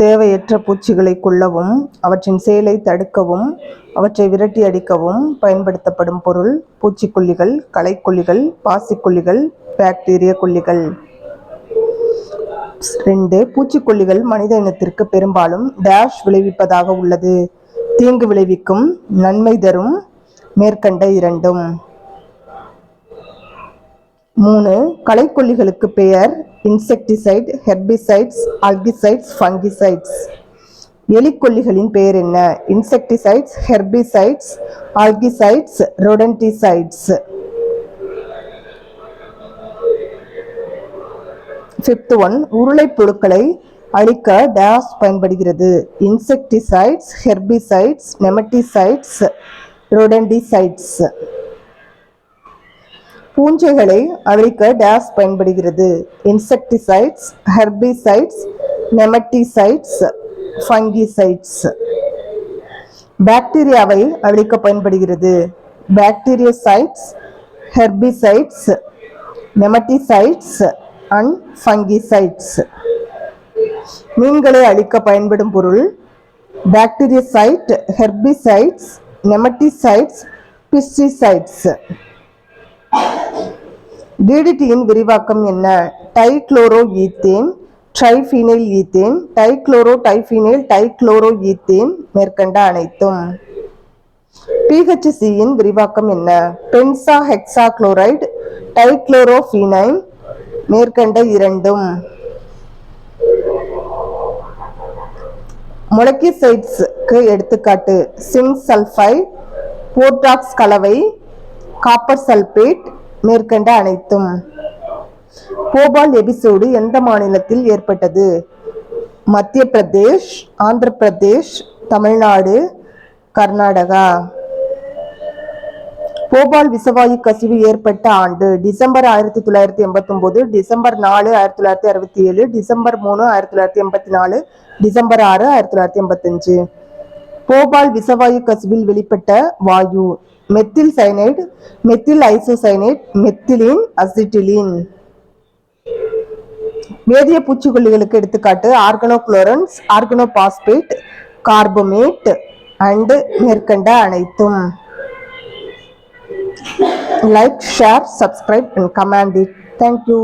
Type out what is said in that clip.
தேவையற்ற பூச்சிகளை கொல்லவும் அவற்றின் செயலை தடுக்கவும் அவற்றை விரட்டி அடிக்கவும் பயன்படுத்தப்படும் பொருள் பூச்சிக்கொல்லிகள், களைக்கொல்லிகள், பாசிக்கொல்லிகள், பாக்டீரிய கொல்லிகள். 2. பூச்சிக்கொல்லிகள் மனித இனத்திற்கு பெரும்பாலும் டேஷ் விளைவிப்பதாக உள்ளது. தீங்கு விளைவிக்கும், நன்மை தரும், மேற்கண்ட இரண்டும். 3. களைக்கொல்லிகளுக்கு பெயர் இன்செக்டிசைட், ஹெர்பிசைட்ஸ், அல்கிசைட்ஸ், ஃபங்கிசைட்ஸ். எலிக்கொல்லிகளின் பெயர் என்ன? Insecticides, herbicides, algicides, rodenticides. 5th one, உருளை புழுக்களை அழிக்க டேஷ் பயன்படுகிறது. Insecticides, herbicides, நெமட்டிசைட்ஸ், ரொடன்டிசைட்ஸ். பூஞ்சைகளை அழிக்க டேஷ் பயன்படுகிறது. Insecticides, herbicides, nematicides, fungicides. பாக்டீரியாவை அழிக்க பயன்படுகிறது. Bactericides, herbicides, nematicides and fungicides. மீன்களை அழிக்க பயன்படும் பொருள் பாக்டீரியசைட், ஹெர்பிசைட்ஸ், நெமட்டிசைட்ஸ், பிஸ்டிசைட்ஸ். டிடிடியின் விரிவாக்கம் என்ன? Dichloro ethane, triphenyl ethane, dichloro diphenyl, dichloro ethane, மேற்கண்ட அனைத்தும். பிஹெச்சியின் விரிவாக்கம் என்ன? பென்சா ஹெக்ஸா குளோரைடு, டைக்ளோரோஃபீனைன், மேற்கண்ட இரண்டும். மொலக்கிசைட்ஸ்க்கு எடுத்துக்காட்டு சிங்க் சல்ஃபைட், போர்டாக்ஸ் கலவை, காப்பர் சல்பேட், மேற்கண்ட அனைத்தும். போபால் எபிசோடு எந்த மாநிலத்தில் ஏற்பட்டது? மத்திய பிரதேஷ், ஆந்திர பிரதேஷ், தமிழ்நாடு, கர்நாடகா. போபால் விசவாயு கசிவு ஏற்பட்ட ஆண்டு December 1989, December 4, 1967, December 3, 1984, December 6, 1985. Bhopal விசவாயு கசிவில் வெளிப்பட்ட வாயு methyl cyanide, methyl isocyanate, methylene acetylene. வேதிய பூச்சிக்கொல்லிகளுக்கு எடுத்துக்காட்டு ஆர்கனோகுளோரன்ஸ், ஆர்கனோபாஸ்பேட், கார்பமேட் அண்ட் மேற்கண்ட அனைத்தும். Like, share, subscribe and comment it. Thank you.